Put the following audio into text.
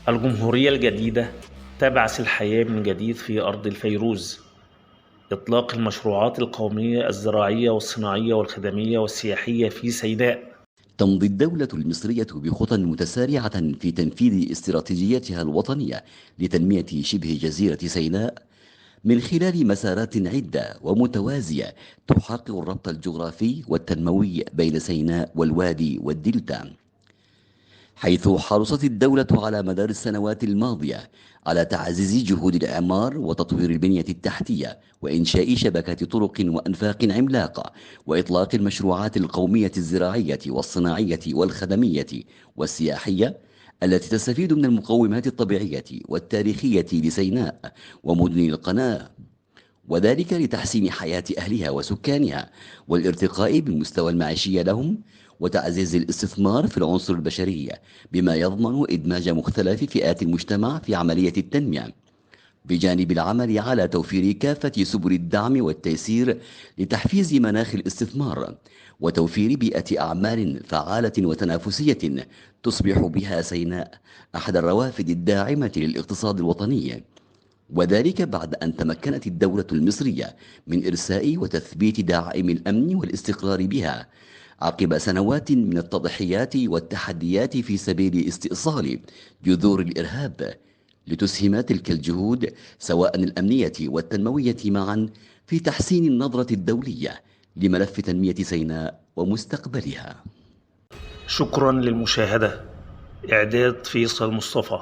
الجمهورية الجديدة تبعث الحياة من جديد في أرض الفيروز. إطلاق المشروعات القومية الزراعية والصناعية والخدمية والسياحية في سيناء. تمضي الدولة المصرية بخطى متسارعة في تنفيذ استراتيجيتها الوطنية لتنمية شبه جزيرة سيناء من خلال مسارات عدة ومتوازية تحقق الربط الجغرافي والتنموي بين سيناء والوادي والدلتا، حيث حرصت الدولة على مدار السنوات الماضية على تعزيز جهود الإعمار وتطوير البنية التحتية وإنشاء شبكات طرق وأنفاق عملاقة وإطلاق المشروعات القومية الزراعية والصناعية والخدمية والسياحية التي تستفيد من المقومات الطبيعية والتاريخية لسيناء ومدن القناة، وذلك لتحسين حياة أهلها وسكانها والارتقاء بالمستوى المعيشي لهم وتعزيز الاستثمار في العنصر البشري بما يضمن إدماج مختلف فئات المجتمع في عملية التنمية، بجانب العمل على توفير كافة سبل الدعم والتيسير لتحفيز مناخ الاستثمار وتوفير بيئة أعمال فعالة وتنافسية تصبح بها سيناء أحد الروافد الداعمة للاقتصاد الوطني، وذلك بعد أن تمكنت الدولة المصرية من إرساء وتثبيت دعائم الأمن والاستقرار بها عقب سنوات من التضحيات والتحديات في سبيل استئصال جذور الإرهاب، لتسهم تلك الجهود سواء الأمنية والتنموية معا في تحسين النظرة الدولية لملف تنمية سيناء ومستقبلها. شكرا للمشاهدة. إعداد فيصل مصطفى.